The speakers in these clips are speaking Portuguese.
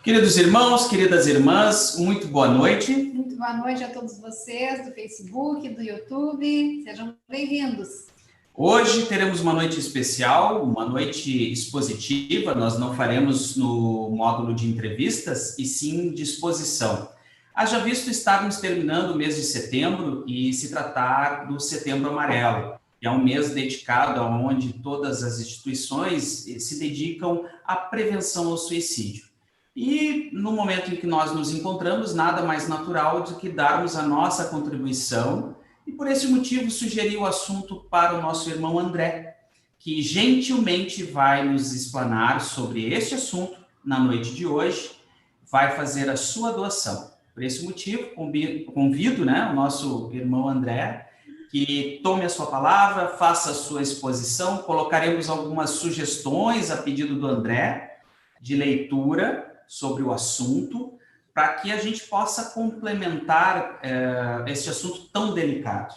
Queridos irmãos, queridas irmãs, muito boa noite. Muito boa noite a todos vocês do Facebook, do YouTube. Sejam bem-vindos. Hoje teremos uma noite especial, uma noite expositiva. Nós não faremos no módulo de entrevistas, e sim de exposição. Haja visto estarmos terminando o mês de setembro e se tratar do Setembro Amarelo, que é um mês dedicado onde todas as instituições se dedicam à prevenção ao suicídio. E no momento em que nós nos encontramos, nada mais natural do que darmos a nossa contribuição, e por esse motivo sugeri o assunto para o nosso irmão André, que gentilmente vai nos explanar sobre este assunto na noite de hoje, vai fazer a sua doação. Por esse motivo, convido, o nosso irmão André, que tome a sua palavra, faça a sua exposição. Colocaremos algumas sugestões a pedido do André, de leitura sobre o assunto, para que a gente possa complementar este assunto tão delicado.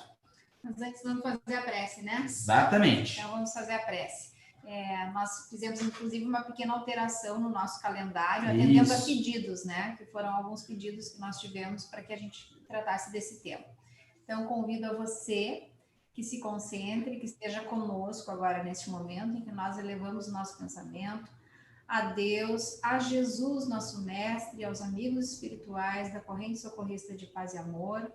Mas antes vamos fazer a prece, né? Exatamente. Então vamos fazer a prece. Nós fizemos, inclusive, uma pequena alteração no nosso calendário, atendendo a pedidos, que foram alguns pedidos que nós tivemos para que a gente tratasse desse tema. Então, convido a você que se concentre, que esteja conosco agora neste momento em que nós elevamos o nosso pensamento a Deus, a Jesus, nosso mestre, e aos amigos espirituais da Corrente Socorrista de Paz e Amor.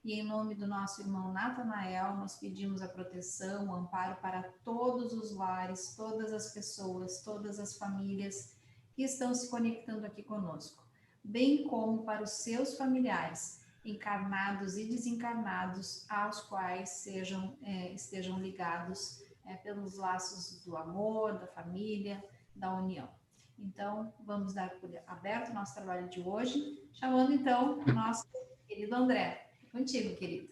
E em nome do nosso irmão Natanael, nós pedimos a proteção, o amparo para todos os lares, todas as pessoas, todas as famílias que estão se conectando aqui conosco, bem como para os seus familiares, encarnados e desencarnados, aos quais estejam ligados pelos laços do amor, da família, da união. Então, vamos dar por aberto o nosso trabalho de hoje, chamando então o nosso querido André. Contigo, querido.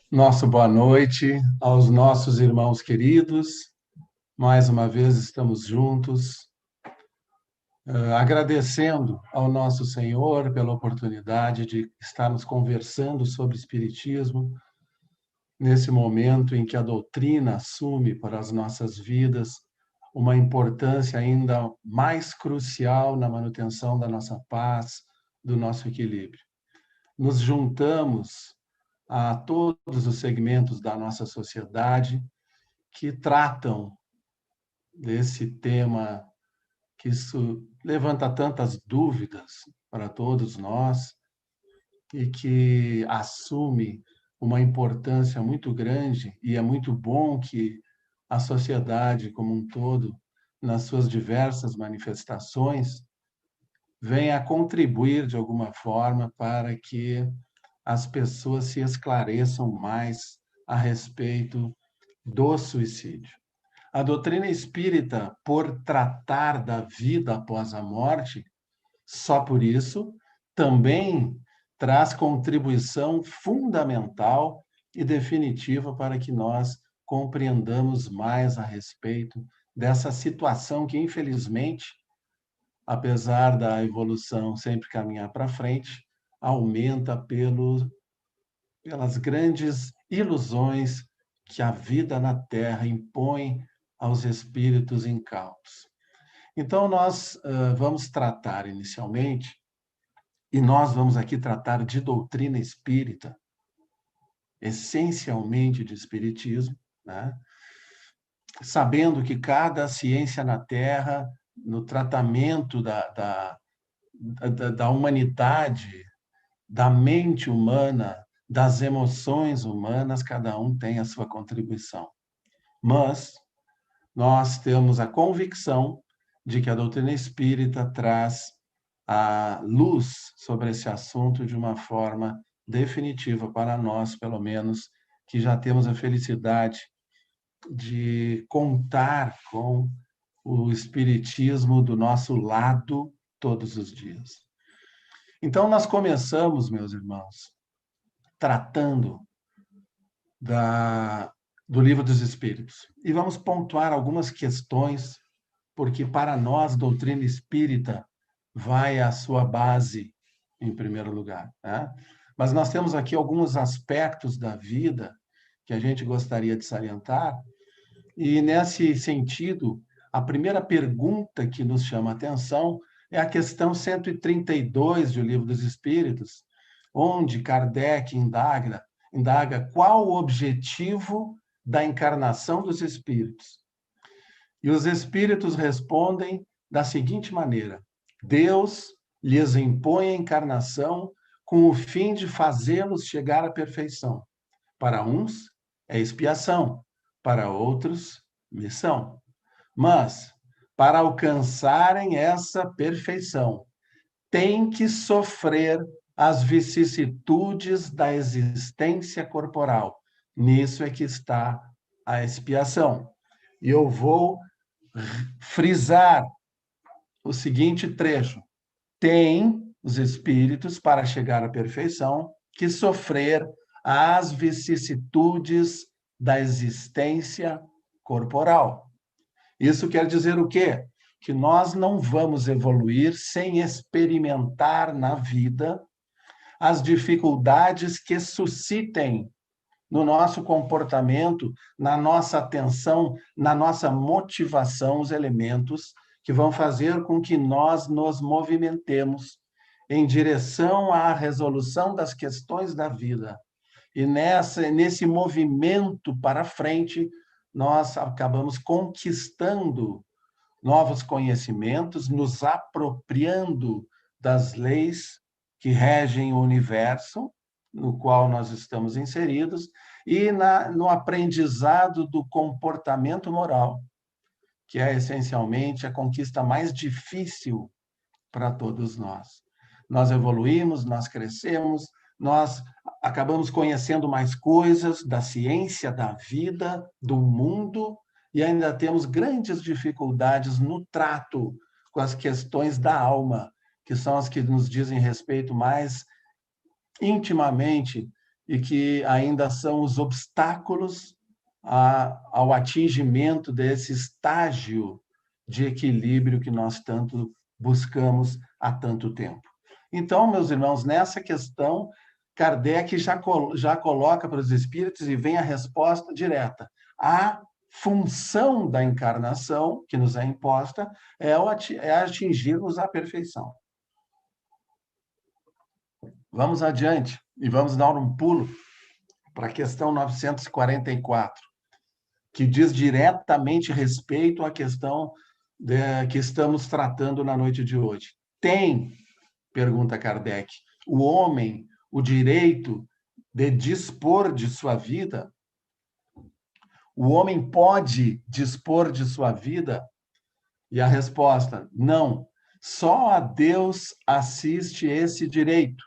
Nossa boa noite aos nossos irmãos queridos. Mais uma vez estamos juntos, agradecendo ao nosso Senhor pela oportunidade de estarmos conversando sobre Espiritismo, nesse momento em que a doutrina assume para as nossas vidas uma importância ainda mais crucial na manutenção da nossa paz, do nosso equilíbrio. Nos juntamos a todos os segmentos da nossa sociedade que tratam desse tema, que isso levanta tantas dúvidas para todos nós e que assume uma importância muito grande, e é muito bom que a sociedade como um todo, nas suas diversas manifestações, venha a contribuir de alguma forma para que as pessoas se esclareçam mais a respeito do suicídio. A doutrina espírita, por tratar da vida após a morte, só por isso, também traz contribuição fundamental e definitiva para que nós compreendamos mais a respeito dessa situação que, infelizmente, apesar da evolução sempre caminhar para frente, aumenta pelas grandes ilusões que a vida na Terra impõe aos espíritos incautos. Então, nós vamos tratar inicialmente, e nós vamos aqui tratar de doutrina espírita, essencialmente de espiritismo, sabendo que cada ciência na Terra, no tratamento da humanidade, da mente humana, das emoções humanas, cada um tem a sua contribuição. Mas nós temos a convicção de que a doutrina espírita traz a luz sobre esse assunto de uma forma definitiva para nós, pelo menos, que já temos a felicidade de contar com o espiritismo do nosso lado todos os dias. Então, nós começamos, meus irmãos, tratando do Livro dos Espíritos. E vamos pontuar algumas questões, porque para nós, doutrina espírita vai à sua base, em primeiro lugar. Mas nós temos aqui alguns aspectos da vida que a gente gostaria de salientar, e nesse sentido, a primeira pergunta que nos chama a atenção é a questão 132 do Livro dos Espíritos, onde Kardec indaga qual o objetivo da encarnação dos espíritos. E os espíritos respondem da seguinte maneira: Deus lhes impõe a encarnação com o fim de fazê-los chegar à perfeição. Para uns é expiação, para outros, missão. Mas, para alcançarem essa perfeição, têm que sofrer as vicissitudes da existência corporal. Nisso é que está a expiação. E eu vou frisar o seguinte trecho: tem os espíritos, para chegar à perfeição, que sofrer as vicissitudes da existência corporal. Isso quer dizer o quê? Que nós não vamos evoluir sem experimentar na vida as dificuldades que suscitem no nosso comportamento, na nossa atenção, na nossa motivação, os elementos que vão fazer com que nós nos movimentemos em direção à resolução das questões da vida. E nesse movimento para frente, nós acabamos conquistando novos conhecimentos, nos apropriando das leis que regem o universo no qual nós estamos inseridos e no aprendizado do comportamento moral, que é essencialmente a conquista mais difícil para todos nós. Nós evoluímos, nós crescemos, nós acabamos conhecendo mais coisas da ciência, da vida, do mundo, e ainda temos grandes dificuldades no trato com as questões da alma, que são as que nos dizem respeito mais intimamente e que ainda são os obstáculos ao atingimento desse estágio de equilíbrio que nós tanto buscamos há tanto tempo. Então, meus irmãos, nessa questão, Kardec já coloca para os espíritos e vem a resposta direta. A função da encarnação que nos é imposta é atingirmos a perfeição. Vamos adiante e vamos dar um pulo para a questão 944, que diz diretamente respeito à questão que estamos tratando na noite de hoje. Tem, pergunta Kardec, o homem o direito de dispor de sua vida? O homem pode dispor de sua vida? E a resposta, não. Só a Deus assiste esse direito.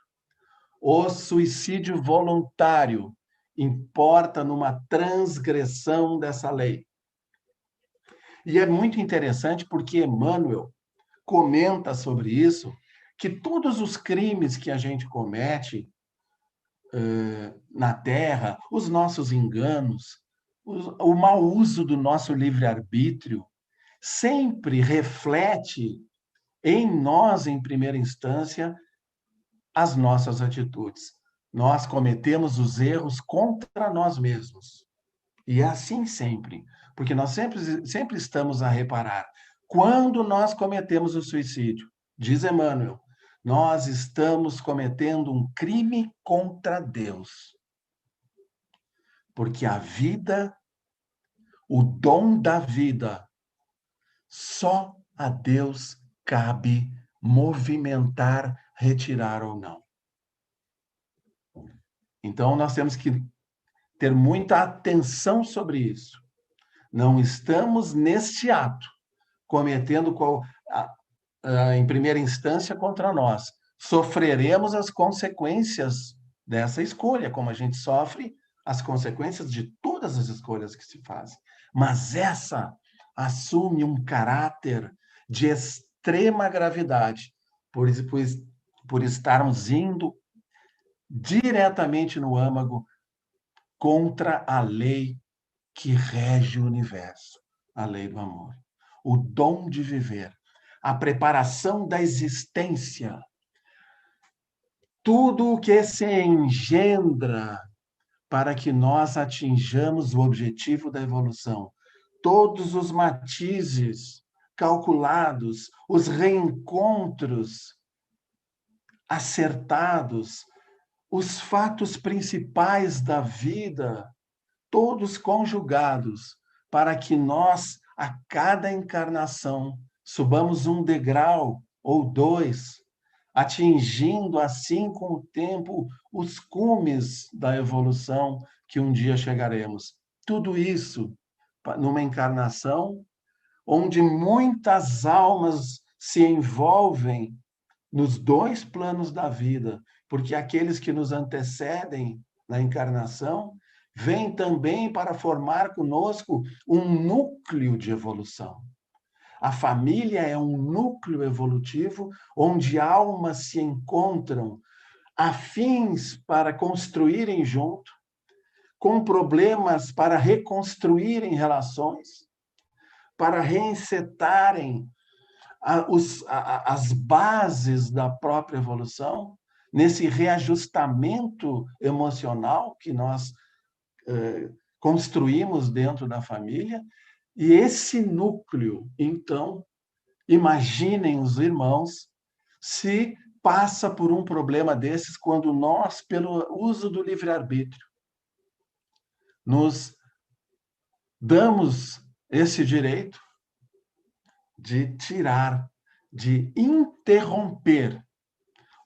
O suicídio voluntário importa numa transgressão dessa lei. E é muito interessante porque Emmanuel comenta sobre isso, que todos os crimes que a gente comete na Terra, os nossos enganos, o mau uso do nosso livre-arbítrio, sempre reflete em nós, em primeira instância, as nossas atitudes. Nós cometemos os erros contra nós mesmos. E é assim sempre, porque nós sempre estamos a reparar. Quando nós cometemos o suicídio, diz Emmanuel, nós estamos cometendo um crime contra Deus. Porque a vida, o dom da vida, só a Deus cabe movimentar, retirar ou não. Então, nós temos que ter muita atenção sobre isso. Não estamos neste ato cometendo em primeira instância contra nós. Sofreremos as consequências dessa escolha, como a gente sofre as consequências de todas as escolhas que se fazem. Mas essa assume um caráter de extrema gravidade, por estarmos indo diretamente no âmago contra a lei que rege o universo, a lei do amor. O dom de viver, a preparação da existência, tudo o que se engendra para que nós atinjamos o objetivo da evolução, todos os matizes calculados, os reencontros acertados, os fatos principais da vida, todos conjugados, para que nós, a cada encarnação, subamos um degrau ou dois, atingindo assim com o tempo os cumes da evolução que um dia chegaremos. Tudo isso numa encarnação onde muitas almas se envolvem nos dois planos da vida, porque aqueles que nos antecedem na encarnação vêm também para formar conosco um núcleo de evolução. A família é um núcleo evolutivo onde almas se encontram afins para construírem junto, com problemas para reconstruírem relações, para reencetarem as bases da própria evolução, nesse reajustamento emocional que nós construímos dentro da família. E esse núcleo, então, imaginem os irmãos, se passa por um problema desses quando nós, pelo uso do livre-arbítrio, nos damos esse direito de tirar, de interromper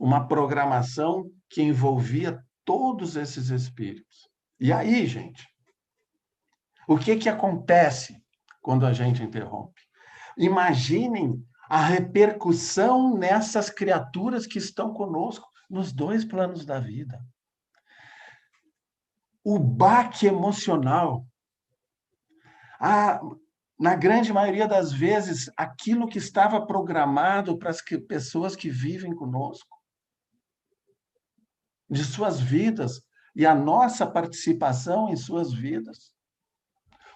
uma programação que envolvia todos esses espíritos. E aí, gente, o que acontece quando a gente interrompe? Imaginem a repercussão nessas criaturas que estão conosco nos dois planos da vida. O baque emocional, na grande maioria das vezes, aquilo que estava programado para as pessoas que vivem conosco, de suas vidas, e a nossa participação em suas vidas.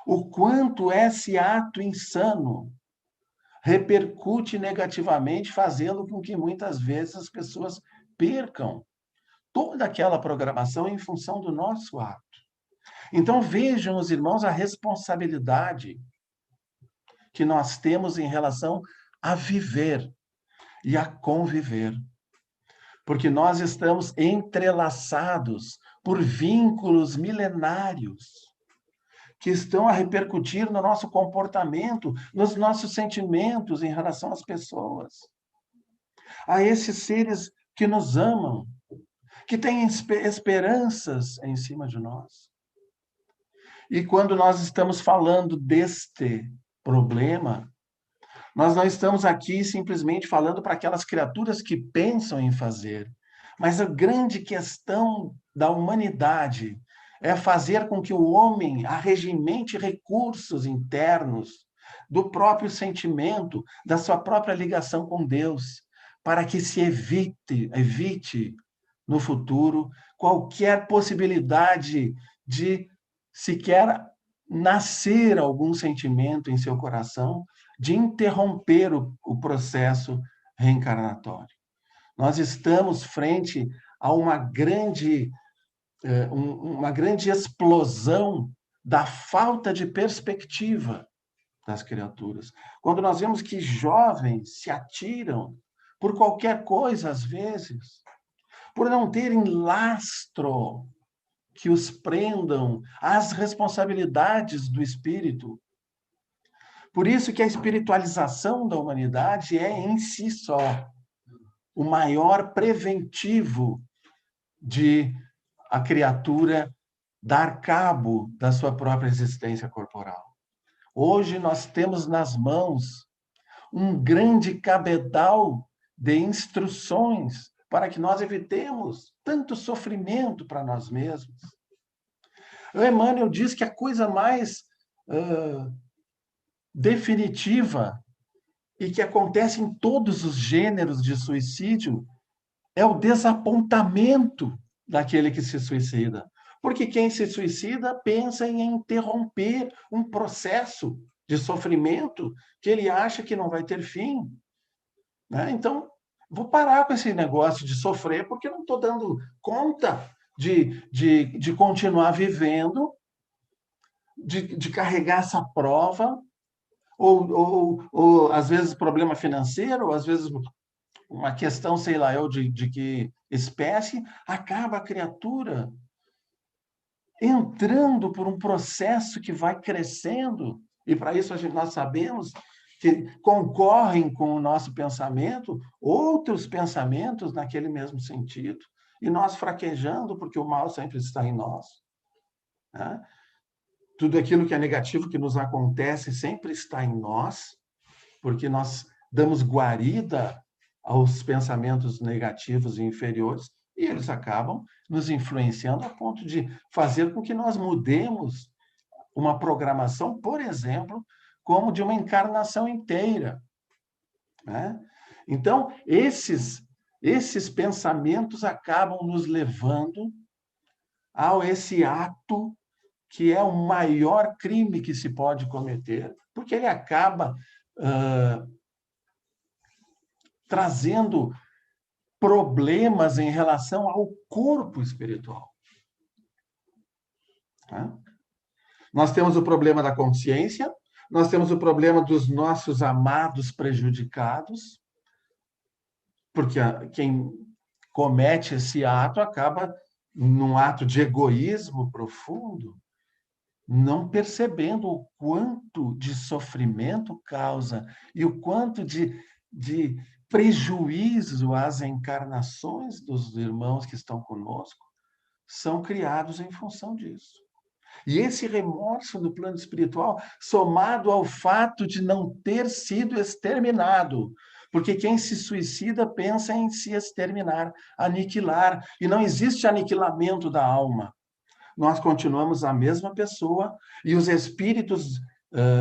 O quanto esse ato insano repercute negativamente, fazendo com que muitas vezes as pessoas percam toda aquela programação em função do nosso ato. Então vejam, os irmãos, a responsabilidade que nós temos em relação a viver e a conviver. Porque nós estamos entrelaçados por vínculos milenários que estão a repercutir no nosso comportamento, nos nossos sentimentos em relação às pessoas. A esses seres que nos amam, que têm esperanças em cima de nós. E quando nós estamos falando deste problema, nós não estamos aqui simplesmente falando para aquelas criaturas que pensam em fazer, mas a grande questão da humanidade é fazer com que o homem arregimente recursos internos do próprio sentimento, da sua própria ligação com Deus, para que se evite no futuro qualquer possibilidade de sequer nascer algum sentimento em seu coração, de interromper o processo reencarnatório. Nós estamos frente a uma grande explosão da falta de perspectiva das criaturas. Quando nós vemos que jovens se atiram por qualquer coisa, às vezes, por não terem lastro que os prendam às responsabilidades do espírito. Por isso que a espiritualização da humanidade é, em si só, o maior preventivo de a criatura dar cabo da sua própria existência corporal. Hoje nós temos nas mãos um grande cabedal de instruções para que nós evitemos tanto sofrimento para nós mesmos. O Emmanuel diz que a coisa mais definitiva e que acontece em todos os gêneros de suicídio é o desapontamento daquele que se suicida. Porque quem se suicida pensa em interromper um processo de sofrimento que ele acha que não vai ter fim. Né? Então, vou parar com esse negócio de sofrer porque eu não estou dando conta de continuar vivendo, de carregar essa prova, ou às vezes problema financeiro, ou às vezes uma questão, sei lá eu, de que espécie, acaba a criatura entrando por um processo que vai crescendo, e para isso nós sabemos que concorrem com o nosso pensamento outros pensamentos naquele mesmo sentido, e nós fraquejando, porque o mal sempre está em nós, né? Tudo aquilo que é negativo que nos acontece sempre está em nós, porque nós damos guarida aos pensamentos negativos e inferiores, e eles acabam nos influenciando a ponto de fazer com que nós mudemos uma programação, por exemplo, como de uma encarnação inteira, né? Então, esses pensamentos acabam nos levando a esse ato que é o maior crime que se pode cometer, porque ele acaba trazendo problemas em relação ao corpo espiritual, né? Nós temos o problema da consciência, nós temos o problema dos nossos amados prejudicados, porque quem comete esse ato acaba num ato de egoísmo profundo, não percebendo o quanto de sofrimento causa e o quanto de prejuízo às encarnações dos irmãos que estão conosco são criados em função disso. E esse remorso no plano espiritual, somado ao fato de não ter sido exterminado, porque quem se suicida pensa em se exterminar, aniquilar, e não existe aniquilamento da alma. Nós continuamos a mesma pessoa, e os espíritos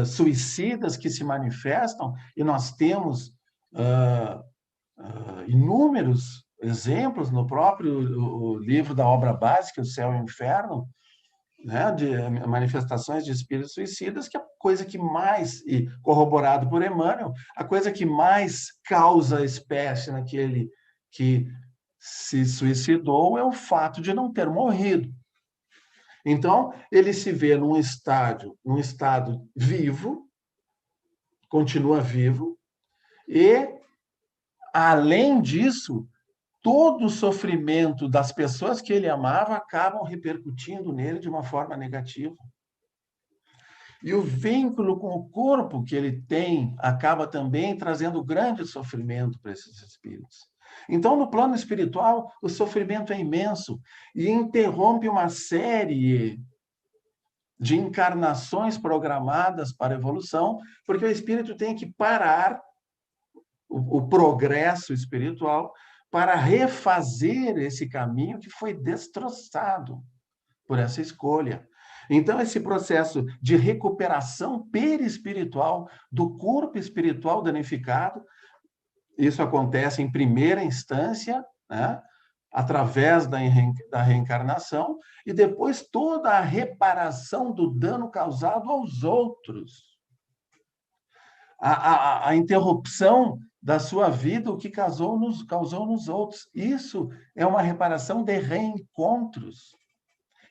suicidas que se manifestam, e nós temos inúmeros exemplos no próprio livro da obra básica, O Céu e o Inferno, né, de manifestações de espíritos suicidas, que a coisa que mais, e corroborado por Emmanuel, a coisa que mais causa espécie naquele que se suicidou é o fato de não ter morrido. Então, ele se vê num estado vivo, continua vivo, e, além disso, todo o sofrimento das pessoas que ele amava acabam repercutindo nele de uma forma negativa. E o vínculo com o corpo que ele tem acaba também trazendo grande sofrimento para esses espíritos. Então, no plano espiritual, o sofrimento é imenso e interrompe uma série de encarnações programadas para a evolução, porque o espírito tem que parar o progresso espiritual para refazer esse caminho que foi destroçado por essa escolha. Então, esse processo de recuperação perispiritual do corpo espiritual danificado, isso acontece em primeira instância, né, através da reencarnação, e depois toda a reparação do dano causado aos outros. A interrupção da sua vida, o que causou nos outros. Isso é uma reparação de reencontros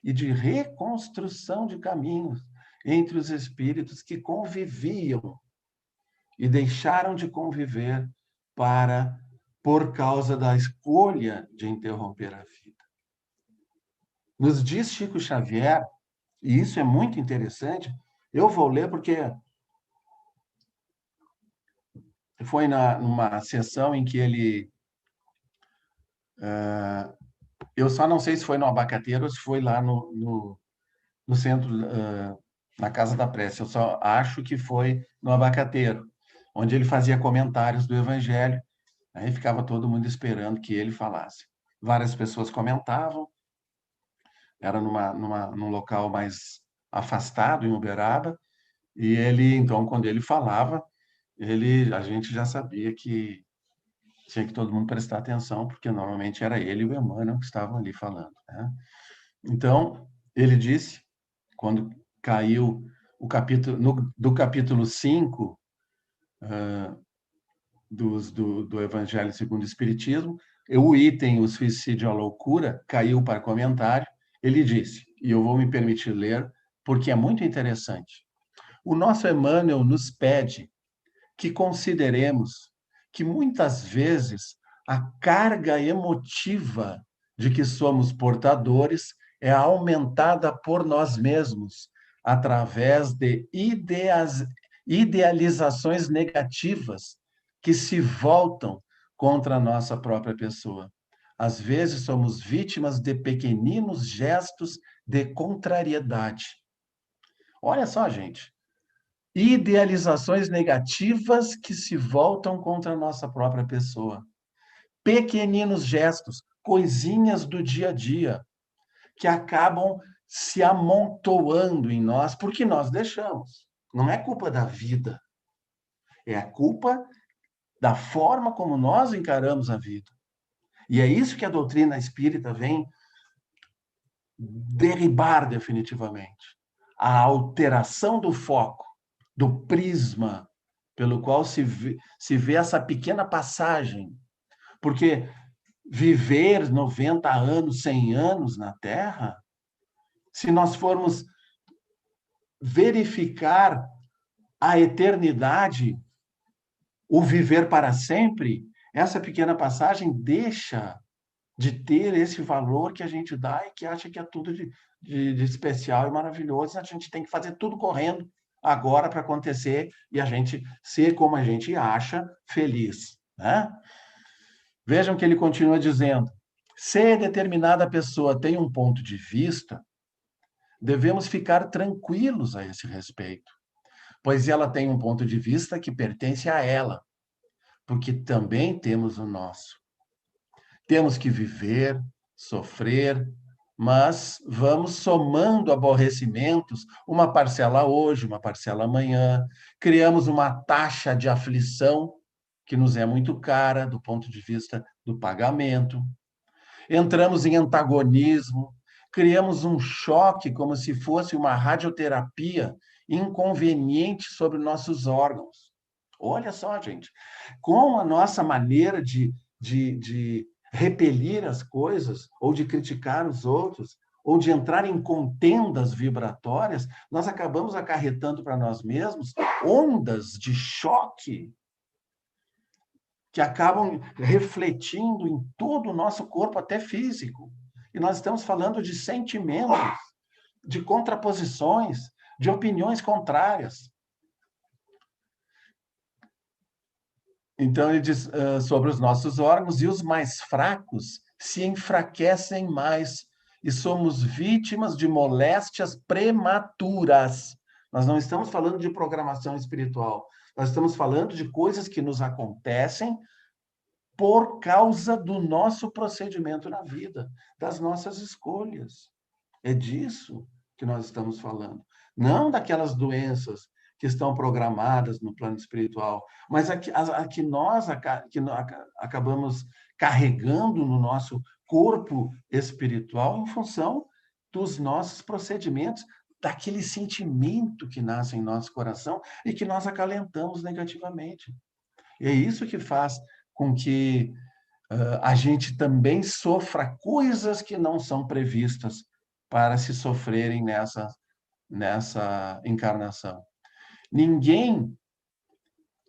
e de reconstrução de caminhos entre os espíritos que conviviam e deixaram de conviver por causa da escolha de interromper a vida. Nos diz Chico Xavier, e isso é muito interessante, eu vou ler porque foi numa sessão em que ele... eu só não sei se foi no Abacateiro ou se foi lá no centro, na Casa da Prece. Eu só acho que foi no Abacateiro, onde ele fazia comentários do Evangelho. Aí ficava todo mundo esperando que ele falasse. Várias pessoas comentavam. Era num local mais afastado, em Uberaba. E ele, então, quando ele falava, a gente já sabia que tinha que todo mundo prestar atenção, porque normalmente era ele e o Emmanuel que estavam ali falando, né? Então, ele disse, quando caiu o capítulo, do capítulo 5 do Evangelho segundo o Espiritismo, o item, o suicídio à loucura, caiu para comentário, ele disse, e eu vou me permitir ler, porque é muito interessante. O nosso Emmanuel nos pede que consideremos que muitas vezes a carga emotiva de que somos portadores é aumentada por nós mesmos através de idealizações negativas que se voltam contra a nossa própria pessoa. Às vezes somos vítimas de pequeninos gestos de contrariedade. Olha só, gente. Idealizações negativas que se voltam contra a nossa própria pessoa. Pequeninos gestos, coisinhas do dia a dia, que acabam se amontoando em nós porque nós deixamos. Não é culpa da vida, é a culpa da forma como nós encaramos a vida. E é isso que a doutrina espírita vem derribar definitivamente. A alteração do foco, do prisma pelo qual se vê essa pequena passagem. Porque viver 90 anos, 100 anos na Terra, se nós formos verificar a eternidade, o viver para sempre, essa pequena passagem deixa de ter esse valor que a gente dá e que acha que é tudo de especial e maravilhoso. A gente tem que fazer tudo correndo agora para acontecer e a gente ser como a gente acha feliz, né? Vejam que ele continua dizendo: se determinada pessoa tem um ponto de vista, devemos ficar tranquilos a esse respeito, pois ela tem um ponto de vista que pertence a ela, porque também temos o nosso. Temos que viver, sofrer, mas vamos somando aborrecimentos, uma parcela hoje, uma parcela amanhã, criamos uma taxa de aflição que nos é muito cara do ponto de vista do pagamento, entramos em antagonismo, criamos um choque como se fosse uma radioterapia inconveniente sobre nossos órgãos. Olha só, gente, com a nossa maneira de repelir as coisas, ou de criticar os outros, ou de entrar em contendas vibratórias, nós acabamos acarretando para nós mesmos ondas de choque que acabam refletindo em todo o nosso corpo, até físico. E nós estamos falando de sentimentos, de contraposições, de opiniões contrárias. Então, ele diz sobre os nossos órgãos, e os mais fracos se enfraquecem mais, e somos vítimas de moléstias prematuras. Nós não estamos falando de programação espiritual, nós estamos falando de coisas que nos acontecem por causa do nosso procedimento na vida, das nossas escolhas. É disso que nós estamos falando. Não daquelas doenças que estão programadas no plano espiritual, mas a que nós acabamos carregando no nosso corpo espiritual em função dos nossos procedimentos, daquele sentimento que nasce em nosso coração e que nós acalentamos negativamente. E é isso que faz com que a gente também sofra coisas que não são previstas para se sofrerem nessa encarnação.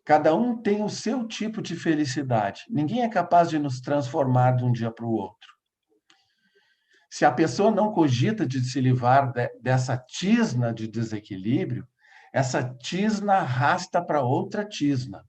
Cada um tem o seu tipo de felicidade. Ninguém é capaz de nos transformar de um dia para o outro. Se a pessoa não cogita de se livrar dessa tisna de desequilíbrio, essa tisna arrasta para outra tisna.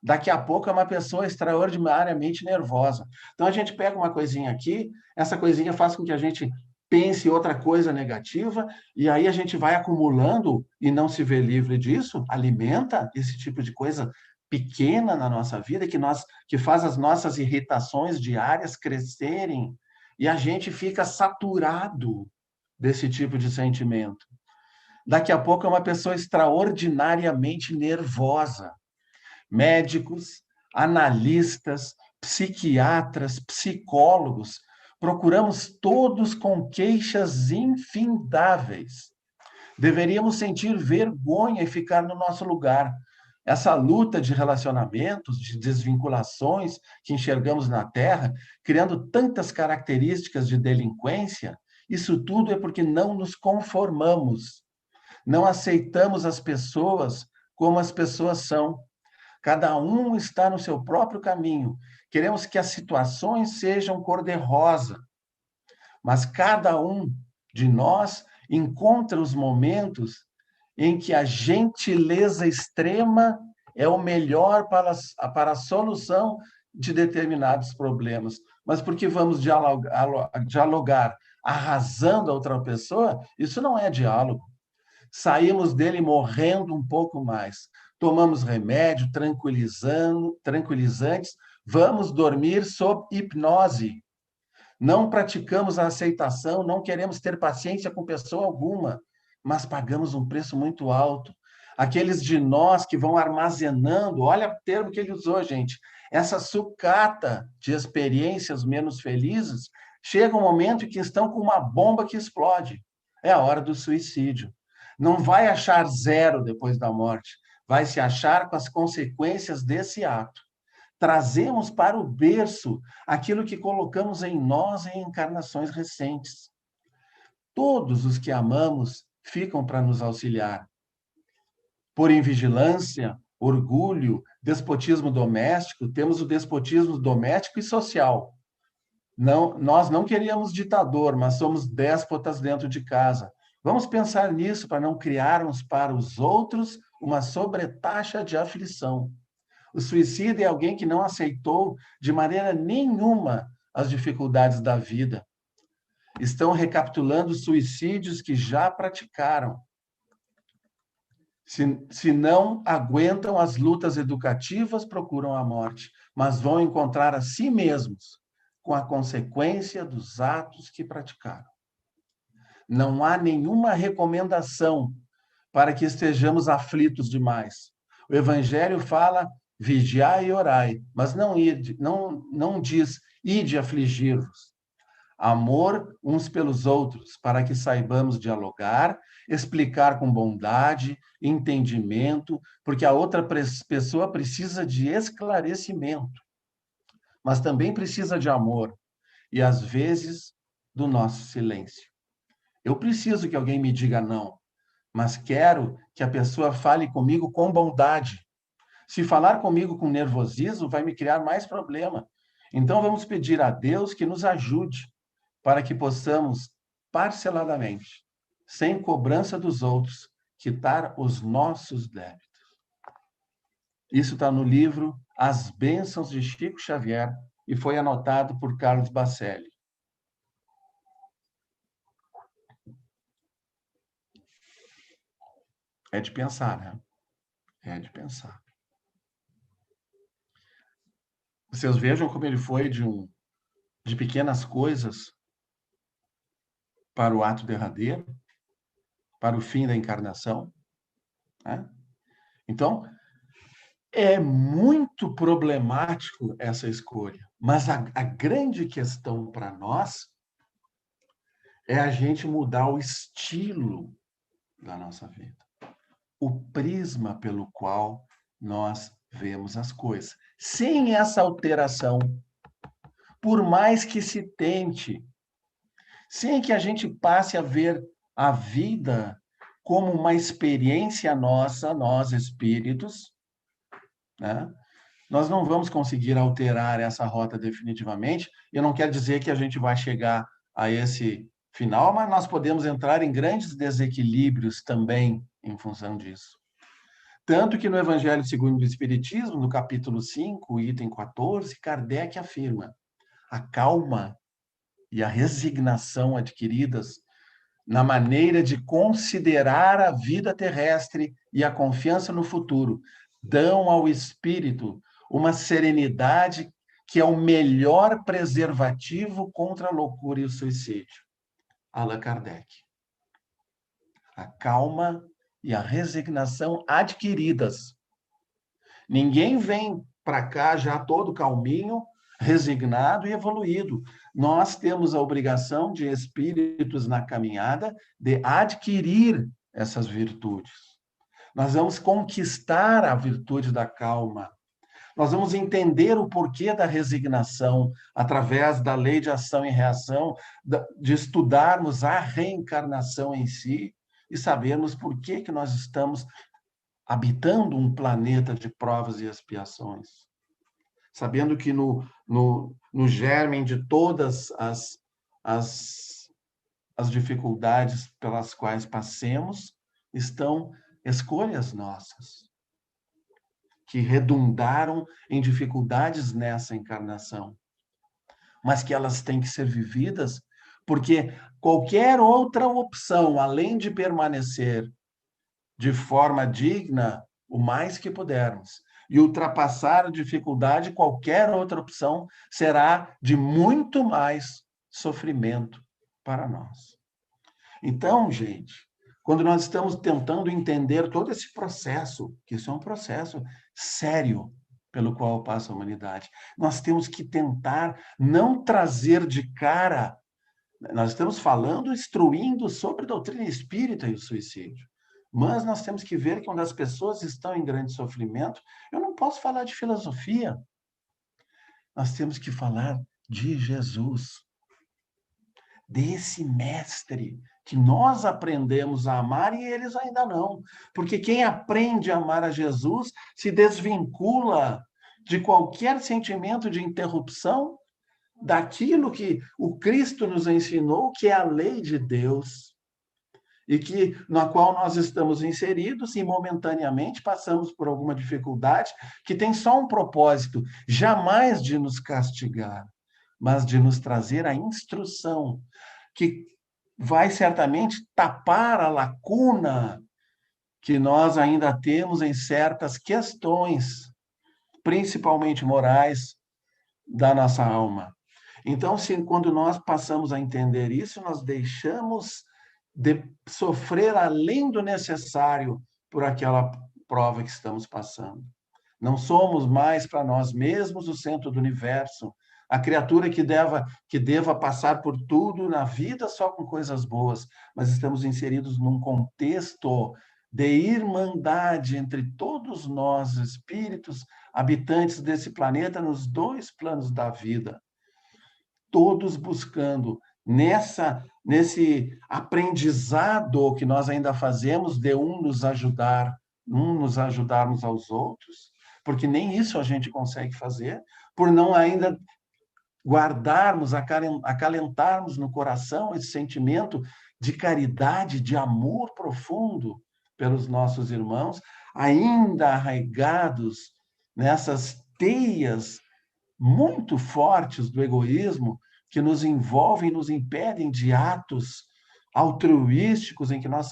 Daqui a pouco é uma pessoa extraordinariamente nervosa. Então, a gente pega uma coisinha aqui, essa coisinha faz com que a gente pense outra coisa negativa, e aí a gente vai acumulando e não se vê livre disso, alimenta esse tipo de coisa pequena na nossa vida, que faz as nossas irritações diárias crescerem, e a gente fica saturado desse tipo de sentimento. Daqui a pouco é uma pessoa extraordinariamente nervosa. Médicos, analistas, psiquiatras, psicólogos, procuramos todos com queixas infindáveis. Deveríamos sentir vergonha e ficar no nosso lugar. Essa luta de relacionamentos, de desvinculações que enxergamos na Terra, criando tantas características de delinquência, isso tudo é porque não nos conformamos. Não aceitamos as pessoas como as pessoas são. Cada um está no seu próprio caminho. Queremos que as situações sejam cor-de-rosa, mas cada um de nós encontra os momentos em que a gentileza extrema é o melhor para a solução de determinados problemas. Mas porque vamos dialogar arrasando a outra pessoa, isso não é diálogo. Saímos dele morrendo um pouco mais. Tomamos remédio, tranquilizantes, vamos dormir sob hipnose. Não praticamos a aceitação, não queremos ter paciência com pessoa alguma, mas pagamos um preço muito alto. Aqueles de nós que vão armazenando, olha o termo que ele usou, gente, essa sucata de experiências menos felizes, chega um momento em que estão com uma bomba que explode. É a hora do suicídio. Não vai achar zero depois da morte, vai se achar com as consequências desse ato. Trazemos para o berço aquilo que colocamos em nós em encarnações recentes. Todos os que amamos ficam para nos auxiliar. Por invigilância, orgulho, despotismo doméstico, temos o despotismo doméstico e social. Não, nós não queríamos ditador, mas somos déspotas dentro de casa. Vamos pensar nisso para não criarmos para os outros uma sobretaxa de aflição. O suicida é alguém que não aceitou de maneira nenhuma as dificuldades da vida. Estão recapitulando suicídios que já praticaram. Se não aguentam as lutas educativas, procuram a morte, mas vão encontrar a si mesmos com a consequência dos atos que praticaram. Não há nenhuma recomendação para que estejamos aflitos demais. O Evangelho fala vigiai e orai, mas não diz ide afligir-vos. Amor uns pelos outros, para que saibamos dialogar, explicar com bondade, entendimento, porque a outra pessoa precisa de esclarecimento, mas também precisa de amor e, às vezes, do nosso silêncio. Eu preciso que alguém me diga não, mas quero que a pessoa fale comigo com bondade. Se falar comigo com nervosismo, vai me criar mais problema. Então, vamos pedir a Deus que nos ajude para que possamos, parceladamente, sem cobrança dos outros, quitar os nossos débitos. Isso está no livro As Bênçãos de Chico Xavier e foi anotado por Carlos Bacelli. É de pensar, né? É de pensar. Vocês vejam como ele foi de pequenas coisas para o ato derradeiro, para o fim da encarnação. Né? Então, é muito problemático essa escolha, mas a grande questão para nós é a gente mudar o estilo da nossa vida, o prisma pelo qual nós vemos as coisas. Sem essa alteração, por mais que se tente, sem que a gente passe a ver a vida como uma experiência nossa, nós espíritos, né? Nós não vamos conseguir alterar essa rota definitivamente. Eu não quero dizer que a gente vai chegar a esse final, mas nós podemos entrar em grandes desequilíbrios também em função disso. Tanto que no Evangelho segundo o Espiritismo, no capítulo 5, item 14, Kardec afirma: a calma e a resignação adquiridas na maneira de considerar a vida terrestre e a confiança no futuro dão ao espírito uma serenidade que é o melhor preservativo contra a loucura e o suicídio. Allan Kardec. A calma e a resignação adquiridas. Ninguém vem para cá já todo calminho, resignado e evoluído. Nós temos a obrigação de espíritos na caminhada de adquirir essas virtudes. Nós vamos conquistar a virtude da calma. Nós vamos entender o porquê da resignação através da lei de ação e reação, de estudarmos a reencarnação em si, e sabermos por que nós estamos habitando um planeta de provas e expiações. Sabendo que no germen de todas as dificuldades pelas quais passemos estão escolhas nossas, que redundaram em dificuldades nessa encarnação, mas que elas têm que ser vividas, porque qualquer outra opção, além de permanecer de forma digna, o mais que pudermos, e ultrapassar a dificuldade, qualquer outra opção será de muito mais sofrimento para nós. Então, gente, quando nós estamos tentando entender todo esse processo, que isso é um processo sério pelo qual passa a humanidade, nós temos que tentar não trazer de cara, nós estamos falando, instruindo sobre a doutrina espírita e o suicídio, mas nós temos que ver que quando as pessoas estão em grande sofrimento, eu não posso falar de filosofia, nós temos que falar de Jesus, desse mestre que nós aprendemos a amar e eles ainda não. Porque quem aprende a amar a Jesus se desvincula de qualquer sentimento de interrupção daquilo que o Cristo nos ensinou, que é a lei de Deus, e que na qual nós estamos inseridos e momentaneamente passamos por alguma dificuldade que tem só um propósito, jamais de nos castigar, mas de nos trazer a instrução, que vai certamente tapar a lacuna que nós ainda temos em certas questões, principalmente morais, da nossa alma. Então, quando nós passamos a entender isso, nós deixamos de sofrer além do necessário por aquela prova que estamos passando. Não somos mais para nós mesmos o centro do universo, a criatura que deva passar por tudo na vida só com coisas boas, mas estamos inseridos num contexto de irmandade entre todos nós, espíritos habitantes desse planeta, nos dois planos da vida, todos buscando nesse aprendizado que nós ainda fazemos de nos ajudarmos aos outros, porque nem isso a gente consegue fazer, por não ainda guardarmos, acalentarmos no coração esse sentimento de caridade, de amor profundo pelos nossos irmãos, ainda arraigados nessas teias muito fortes do egoísmo que nos envolvem e nos impedem de atos altruísticos em que nós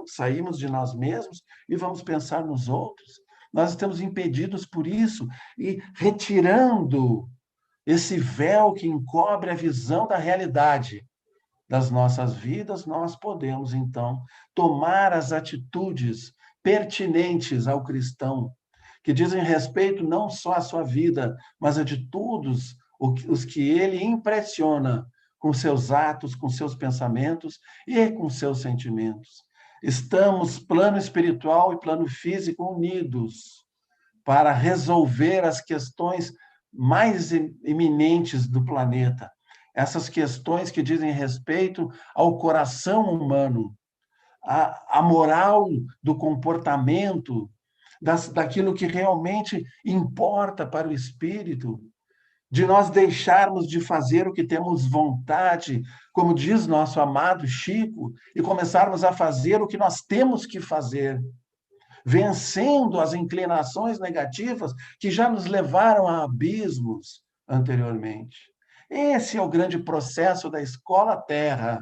saímos de nós mesmos e vamos pensar nos outros. Nós estamos impedidos por isso e retirando esse véu que encobre a visão da realidade das nossas vidas, nós podemos, então, tomar as atitudes pertinentes ao cristão, que dizem respeito não só à sua vida, mas a de todos os que ele impressiona com seus atos, com seus pensamentos e com seus sentimentos. Estamos, plano espiritual e plano físico, unidos para resolver as questões mais iminentes do planeta. Essas questões que dizem respeito ao coração humano, à moral do comportamento, daquilo que realmente importa para o espírito, de nós deixarmos de fazer o que temos vontade, como diz nosso amado Chico, e começarmos a fazer o que nós temos que fazer, vencendo as inclinações negativas que já nos levaram a abismos anteriormente. Esse é o grande processo da escola terra,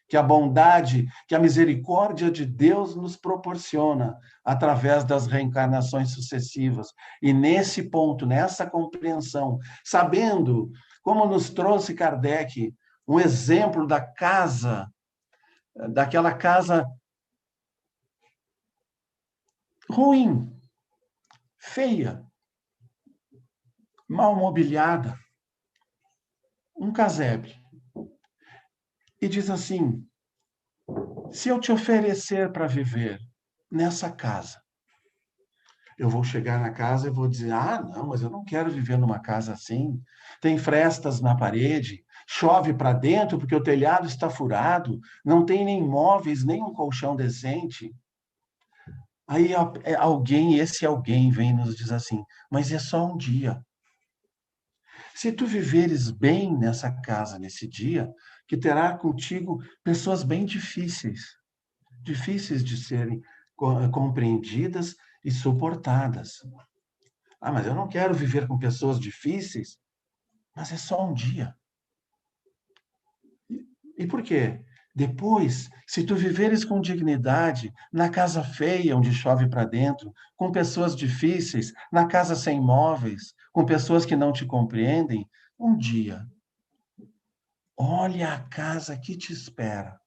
que a bondade, que a misericórdia de Deus nos proporciona através das reencarnações sucessivas. E nesse ponto, nessa compreensão, sabendo, como nos trouxe Kardec, um exemplo da casa, daquela casa ruim, feia, mal mobiliada, um casebre. E diz assim: se eu te oferecer para viver nessa casa, eu vou chegar na casa e vou dizer: ah, não, mas eu não quero viver numa casa assim. Tem frestas na parede, chove para dentro porque o telhado está furado, não tem nem móveis, nem um colchão decente. Aí esse alguém vem e nos diz assim, mas é só um dia. Se tu viveres bem nessa casa, nesse dia, que terá contigo pessoas bem difíceis, difíceis de serem compreendidas e suportadas. Ah, mas eu não quero viver com pessoas difíceis, mas é só um dia. E por quê? Depois, se tu viveres com dignidade, na casa feia, onde chove para dentro, com pessoas difíceis, na casa sem móveis, com pessoas que não te compreendem, um dia, olha a casa que te espera.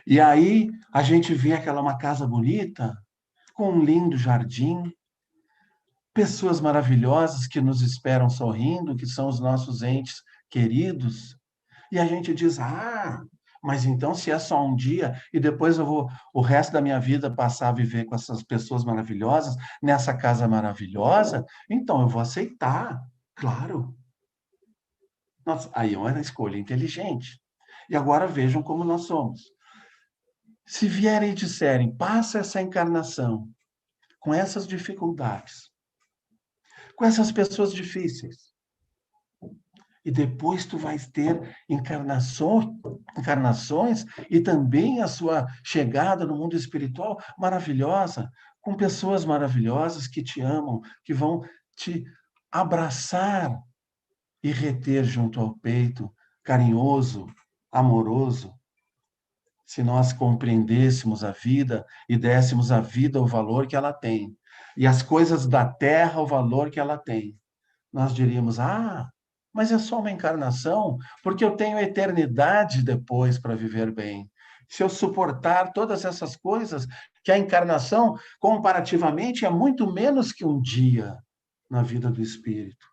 E aí, a gente vê uma casa bonita, com um lindo jardim, pessoas maravilhosas que nos esperam sorrindo, que são os nossos entes queridos, e a gente diz, mas então se é só um dia e depois eu vou o resto da minha vida passar a viver com essas pessoas maravilhosas, nessa casa maravilhosa, então eu vou aceitar, claro. Nossa, aí é uma escolha inteligente. E agora vejam como nós somos. Se vierem e disserem, passa essa encarnação com essas dificuldades, com essas pessoas difíceis, e depois tu vais ter encarnações e também a sua chegada no mundo espiritual maravilhosa, com pessoas maravilhosas que te amam, que vão te abraçar e reter junto ao peito, carinhoso, amoroso. Se nós compreendêssemos a vida e dessemos à vida o valor que ela tem, e as coisas da terra o valor que ela tem, nós diríamos, mas é só uma encarnação, porque eu tenho eternidade depois para viver bem. Se eu suportar todas essas coisas, que a encarnação, comparativamente, é muito menos que um dia na vida do espírito.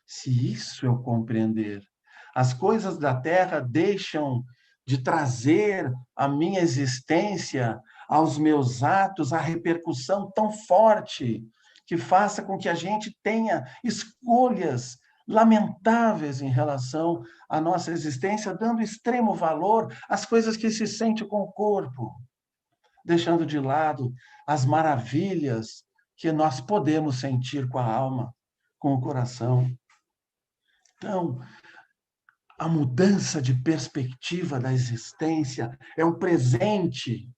Se isso eu compreender, as coisas da terra deixam de trazer à minha existência, aos meus atos, a repercussão tão forte que faça com que a gente tenha escolhas lamentáveis em relação à nossa existência, dando extremo valor às coisas que se sente com o corpo, deixando de lado as maravilhas que nós podemos sentir com a alma, com o coração. Então, a mudança de perspectiva da existência é um presente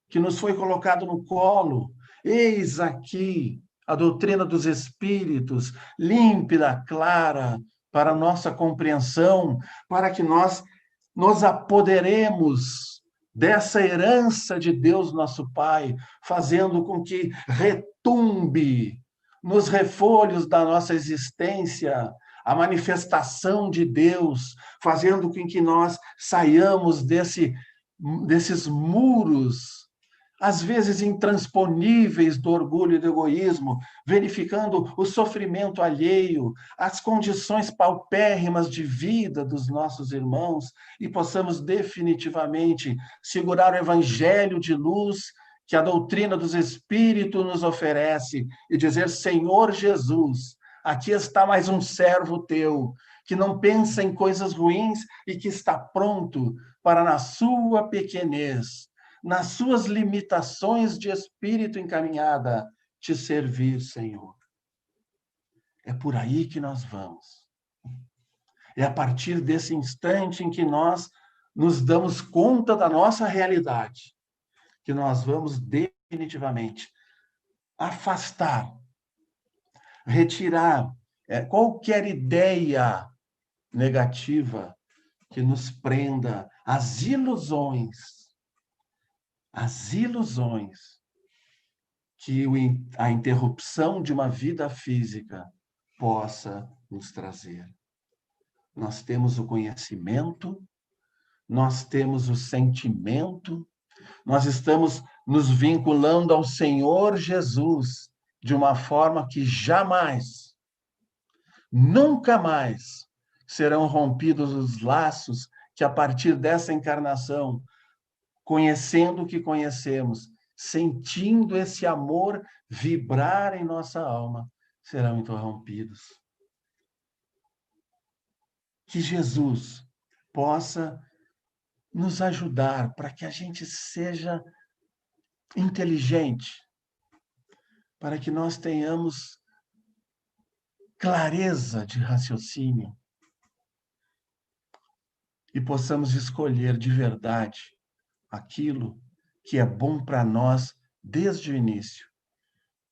que nos foi colocado no colo. Eis aqui a doutrina dos espíritos, límpida, clara, para a nossa compreensão, para que nós nos apoderemos dessa herança de Deus, nosso Pai, fazendo com que retumbe nos refolhos da nossa existência a manifestação de Deus, fazendo com que nós saiamos desses muros, às vezes intransponíveis do orgulho e do egoísmo, verificando o sofrimento alheio, as condições paupérrimas de vida dos nossos irmãos, e possamos definitivamente segurar o evangelho de luz que a doutrina dos Espíritos nos oferece e dizer, Senhor Jesus, aqui está mais um servo teu, que não pensa em coisas ruins e que está pronto para, na sua pequenez, nas suas limitações de espírito encaminhada, te servir, Senhor. É por aí que nós vamos. É a partir desse instante em que nós nos damos conta da nossa realidade, que nós vamos definitivamente afastar, retirar qualquer ideia negativa que nos prenda às ilusões que a interrupção de uma vida física possa nos trazer. Nós temos o conhecimento, nós temos o sentimento, nós estamos nos vinculando ao Senhor Jesus de uma forma que jamais, nunca mais serão rompidos os laços que a partir dessa encarnação, conhecendo o que conhecemos, sentindo esse amor vibrar em nossa alma, serão interrompidos. que Jesus possa nos ajudar para que a gente seja inteligente, para que nós tenhamos clareza de raciocínio e possamos escolher de verdade aquilo que é bom para nós desde o início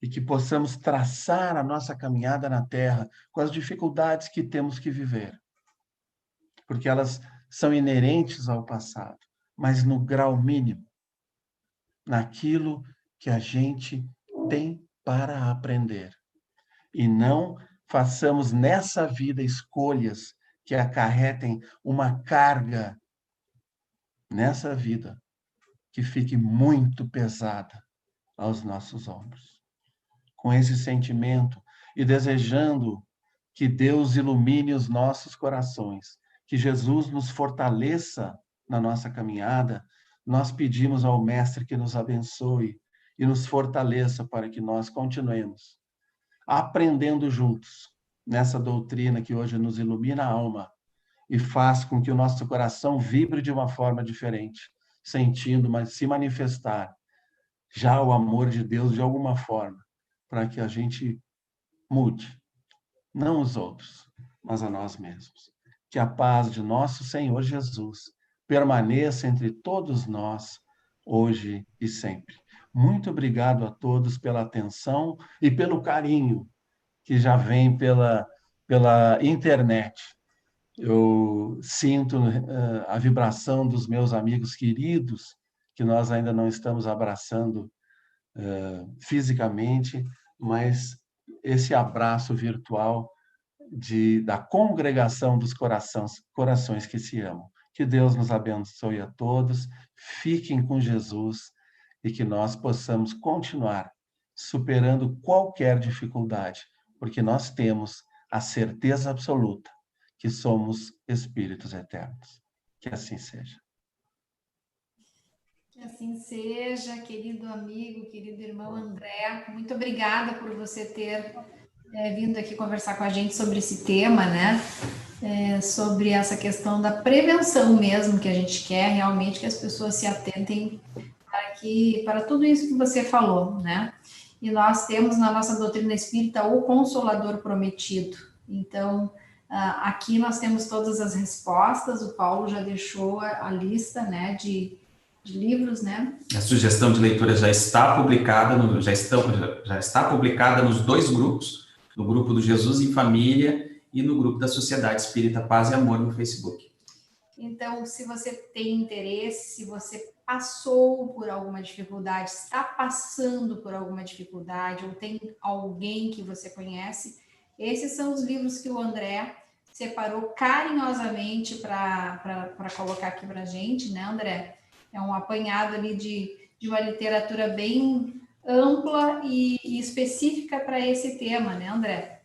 e que possamos traçar a nossa caminhada na Terra com as dificuldades que temos que viver, porque elas são inerentes ao passado, mas no grau mínimo, naquilo que a gente tem para aprender. E não façamos nessa vida escolhas que acarretem uma carga nessa vida que fique muito pesada aos nossos ombros. Com esse sentimento e desejando que Deus ilumine os nossos corações, que Jesus nos fortaleça na nossa caminhada, nós pedimos ao Mestre que nos abençoe e nos fortaleça para que nós continuemos aprendendo juntos nessa doutrina que hoje nos ilumina a alma e faz com que o nosso coração vibre de uma forma diferente, sentindo, mas se manifestar já o amor de Deus de alguma forma, para que a gente mude, não os outros, mas a nós mesmos. Que a paz de nosso Senhor Jesus permaneça entre todos nós, hoje e sempre. Muito obrigado a todos pela atenção e pelo carinho que já vem pela internet. Eu sinto a vibração dos meus amigos queridos, que nós ainda não estamos abraçando fisicamente, mas esse abraço virtual da congregação dos corações que se amam. Que Deus nos abençoe a todos, fiquem com Jesus e que nós possamos continuar superando qualquer dificuldade, porque nós temos a certeza absoluta que somos espíritos eternos. Que assim seja. Que assim seja, querido amigo, querido irmão André. Muito obrigada por você ter vindo aqui conversar com a gente sobre esse tema, né? Sobre essa questão da prevenção mesmo, que a gente quer realmente que as pessoas se atentem para tudo isso que você falou, né? E nós temos na nossa doutrina espírita o Consolador Prometido. Então, aqui nós temos todas as respostas, o Paulo já deixou a lista, né, de livros, né? A sugestão de leitura já está publicada, já está publicada nos dois grupos, no grupo do Jesus em Família e no grupo da Sociedade Espírita Paz e Amor no Facebook. Então, se você tem interesse, se você passou por alguma dificuldade, está passando por alguma dificuldade, ou tem alguém que você conhece, esses são os livros que o André separou carinhosamente para colocar aqui para a gente, né, André? É um apanhado ali de uma literatura bem ampla e específica para esse tema, né, André?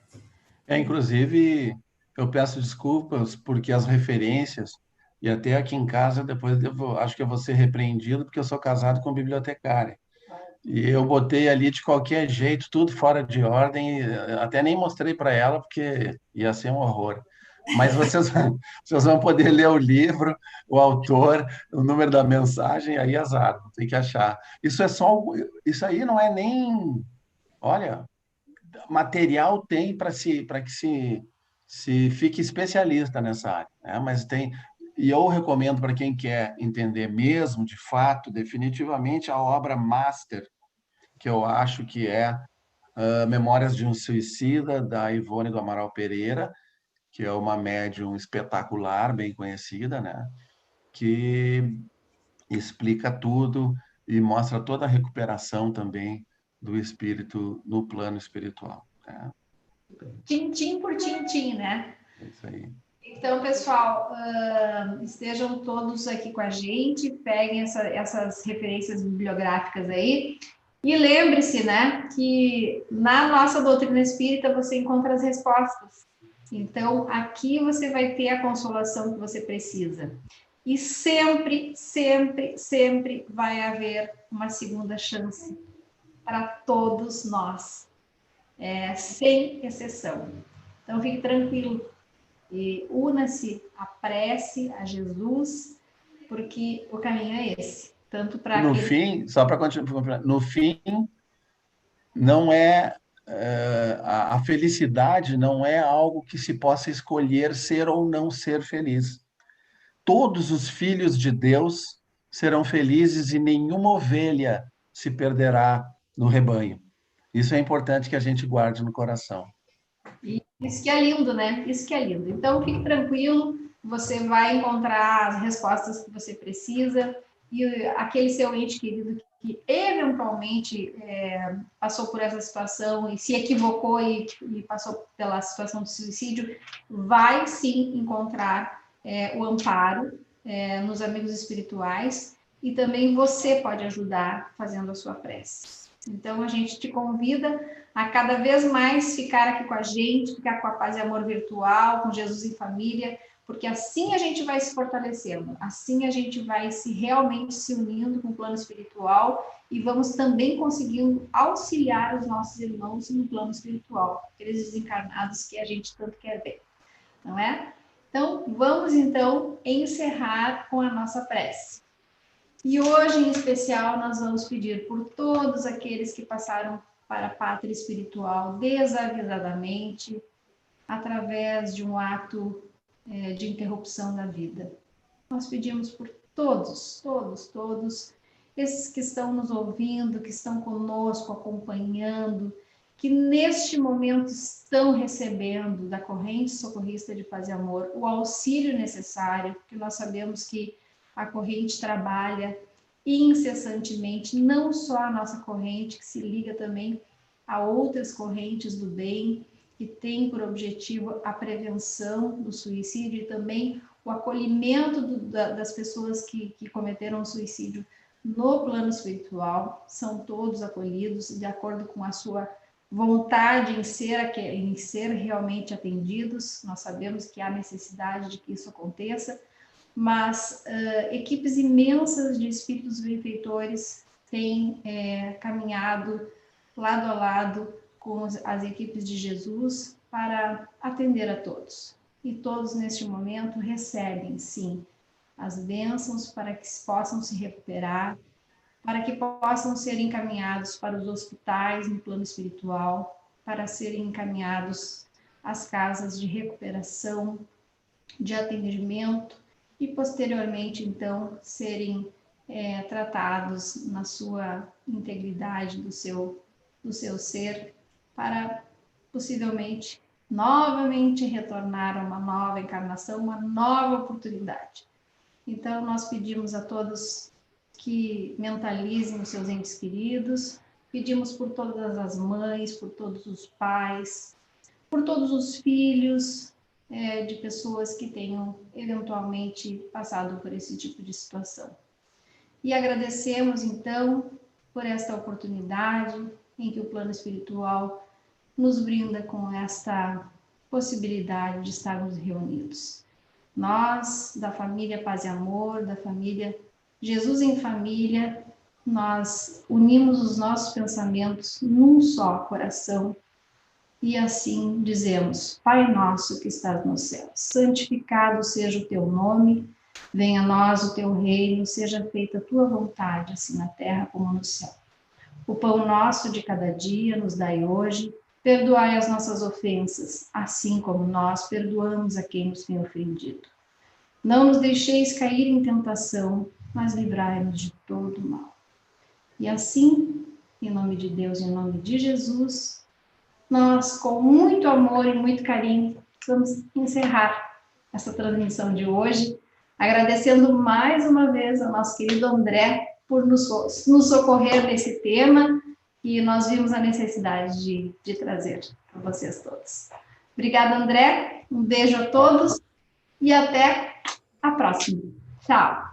Inclusive, eu peço desculpas porque as referências, e até aqui em casa, depois acho que eu vou ser repreendido porque eu sou casado com bibliotecária. E eu botei ali de qualquer jeito, tudo fora de ordem, até nem mostrei para ela porque ia ser um horror. Mas vocês vão poder ler o livro, o autor, o número da mensagem, aí azar, tem que achar. Isso aí não é nem, olha, material tem para que se fique especialista nessa área, né? Mas tem, e eu recomendo para quem quer entender mesmo, de fato, definitivamente, a obra master, que eu acho que é Memórias de um Suicida, da Ivone do Amaral Pereira, que é uma médium espetacular, bem conhecida, né? Que explica tudo e mostra toda a recuperação também do espírito no plano espiritual, né? Tintim por tintim, né? É isso aí. Então, pessoal, estejam todos aqui com a gente, peguem essas referências bibliográficas aí. E lembre-se, né, que na nossa doutrina espírita você encontra as respostas. Então, aqui você vai ter a consolação que você precisa. E sempre, sempre, sempre vai haver uma segunda chance para todos nós, sem exceção. Então, fique tranquilo. E una-se à prece, a Jesus, porque o caminho é esse. Tanto para no fim, só para continuar, no fim, não é a felicidade não é algo que se possa escolher ser ou não ser feliz. Todos os filhos de Deus serão felizes e nenhuma ovelha se perderá no rebanho. Isso é importante que a gente guarde no coração. E isso que é lindo, né? Isso que é lindo. Então, fique tranquilo, você vai encontrar as respostas que você precisa e aquele seu ente querido que eventualmente passou por essa situação e se equivocou e passou pela situação de suicídio, vai sim encontrar o amparo nos amigos espirituais e também você pode ajudar fazendo a sua prece. Então, a gente te convida a cada vez mais ficar aqui com a gente, ficar com a Paz e Amor virtual, com Jesus em Família, porque assim a gente vai se fortalecendo, assim a gente vai realmente se unindo com o plano espiritual e vamos também conseguindo auxiliar os nossos irmãos no plano espiritual, aqueles desencarnados que a gente tanto quer ver, não é? Então, vamos então encerrar com a nossa prece. E hoje, em especial, nós vamos pedir por todos aqueles que passaram para a pátria espiritual desavisadamente, através de um ato de interrupção da vida. Nós pedimos por todos, esses que estão nos ouvindo, que estão conosco, acompanhando, que neste momento estão recebendo da corrente socorrista de Paz e Amor o auxílio necessário, porque nós sabemos que a corrente trabalha incessantemente, não só a nossa corrente, que se liga também a outras correntes do bem, que tem por objetivo a prevenção do suicídio e também o acolhimento das pessoas que cometeram suicídio no plano espiritual. São todos acolhidos de acordo com a sua vontade em ser realmente atendidos. Nós sabemos que há necessidade de que isso aconteça, mas equipes imensas de espíritos benfeitores têm caminhado lado a lado com as equipes de Jesus para atender a todos. E todos, neste momento, recebem, sim, as bênçãos para que possam se recuperar, para que possam ser encaminhados para os hospitais no plano espiritual, para serem encaminhados às casas de recuperação, de atendimento, e posteriormente, então, serem tratados na sua integridade do seu ser, para possivelmente novamente retornar a uma nova encarnação, uma nova oportunidade. Então, nós pedimos a todos que mentalizem os seus entes queridos, pedimos por todas as mães, por todos os pais, por todos os filhos, de pessoas que tenham eventualmente passado por esse tipo de situação. E agradecemos, então, por esta oportunidade em que o plano espiritual nos brinda com esta possibilidade de estarmos reunidos. Nós, da família Paz e Amor, da família Jesus em Família, nós unimos os nossos pensamentos num só coração, e assim dizemos: Pai nosso que estás no céu, santificado seja o teu nome, venha a nós o teu reino, seja feita a tua vontade, assim na terra como no céu. O pão nosso de cada dia nos dai hoje, perdoai as nossas ofensas, assim como nós perdoamos a quem nos tem ofendido. Não nos deixeis cair em tentação, mas livrai-nos de todo mal. E assim, em nome de Deus, em nome de Jesus, nós, com muito amor e muito carinho, vamos encerrar essa transmissão de hoje, agradecendo mais uma vez ao nosso querido André por nos socorrer nesse tema, e nós vimos a necessidade de trazer para vocês todos. Obrigada, André, um beijo a todos e até a próxima. Tchau!